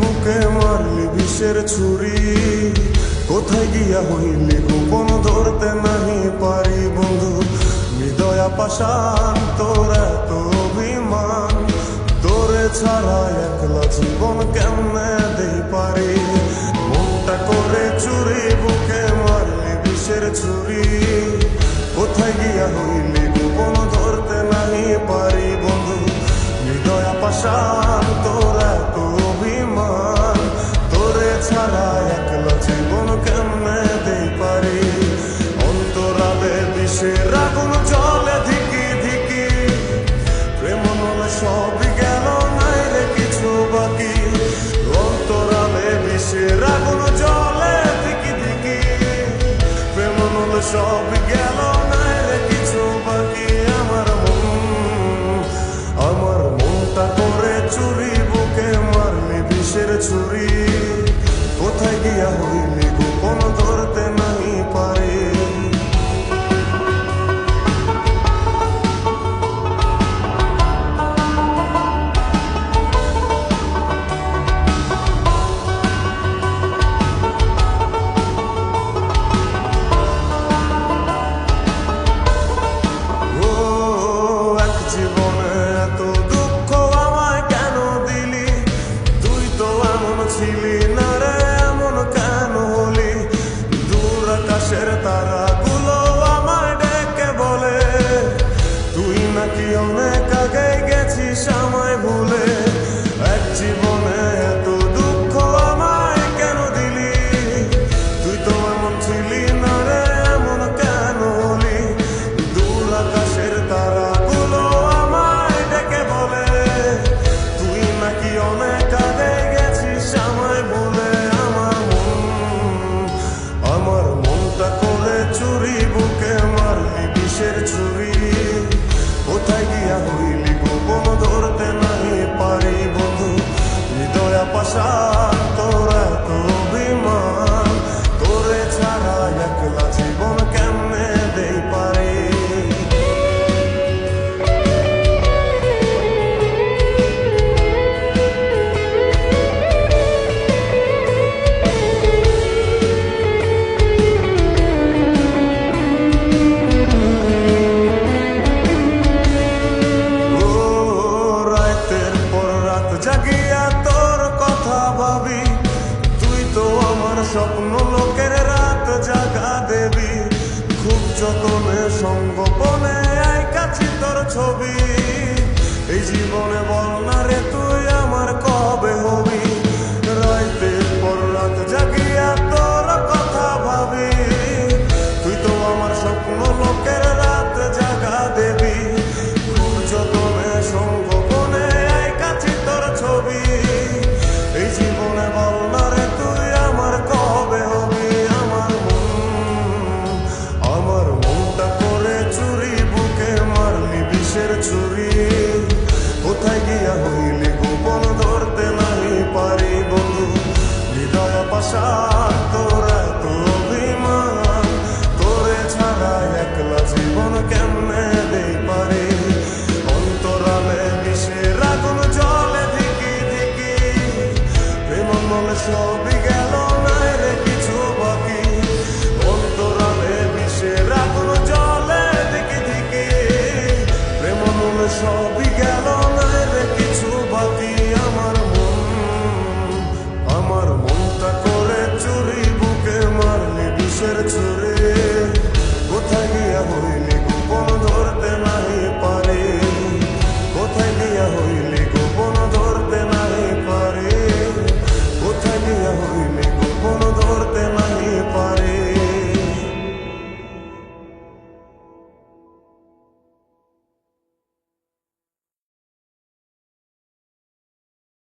বুকে মারলি বিষের ছুরি, কোথায় গিয়া হইলি গোপন ধরতে নাহি পারি বন্ধু। হৃদয়া পাষাণ তোর এত অভিমান, তোরে ছাড়া একলা জীবন কেমনে দেই পারি। মনটা করে চুরি, বুকে মারলি বিষের ছুরি, কোথায় গিয়া হইলি গোপন ধরতে নাহি পারি বন্ধু। হৃদয়া পাষাণ তোর এত অভিমান, তোরে ছাড়া একলা জীবন কেমনে দেই পারি। অন্তরালে বিষের আগুন জ্বলে ধিকি ধিকি, প্রেম নলে সবই গেল নাই রে কিছু বাকি। অন্তরালে বিষের আগুন জ্বলে ধিকি ধিকি, প্রেম নলে সবই গেল নাই রে কিছু বাকি। আমার মনটা করে চুরি, বুকে মারলি বিষের ছুরি, কোথায় গিয়া হইলি গোপন ধরতে নাহি পারি। ছিলি না রে এমন কেন হলি, দূর আকাশের তারাগুলো আমায় ডেকে বলে, তুই নাকি অনেক আগে গেছিস আমায় ভুলে। এক জীবনে এত দুঃখ আমায় কেন দিলি, তুই তো এমন ছিলি না রে এমন কেন হলি। দূর আকাশের তারাগুলো আমায় ডেকে বলে, তুই নাকি অনেক আগে আমায় বলে। আমার মনটা করে চুরি, বুকে মারলি বিষের ছুরি, কোথায় গিয়া হইলি গোপন ধরতে নাহি পারি বন্ধু। হৃদয়া পাষাণ তোর এত অভিমান, তোরে ছাড়া একলা জীবন কেমনে দেই পারি। জাগিয়া তোর কথা ভাবি, তুই তো আমার স্বপ্ন লোকের রাত জাগা দেবী। খুব যতনে সঙ্গোপনে আই কাছি তোর ছবি, এই জীবনে বল না রে তুই আমার কবে হবি। রাতের পর রাত জাগিয়া তোর কথা ভাবি, তুই তো আমার স্বপ্ন লোকের রাত জাগা দেবী। খুব যতনে সঙ্গোপনে আই কাছি তোর ছবি, এই জীবনে বল না রে তুই আমার কবে হবি। আমার মনটা করে চুরি, বুকে মারলি বিষের ছুরি, কোথায় গিয়া হইলি গোপন ধরতে নাহি পারি বন্ধু। হৃদয়া পাষাণ তোর এত অভিমান, তোরে ছাড়া একলা জীবন কেমনে দেই পারি। অন্তরালে বিষের আগুন জ্বলে ধিকি ধিকি, প্রেম মনে সব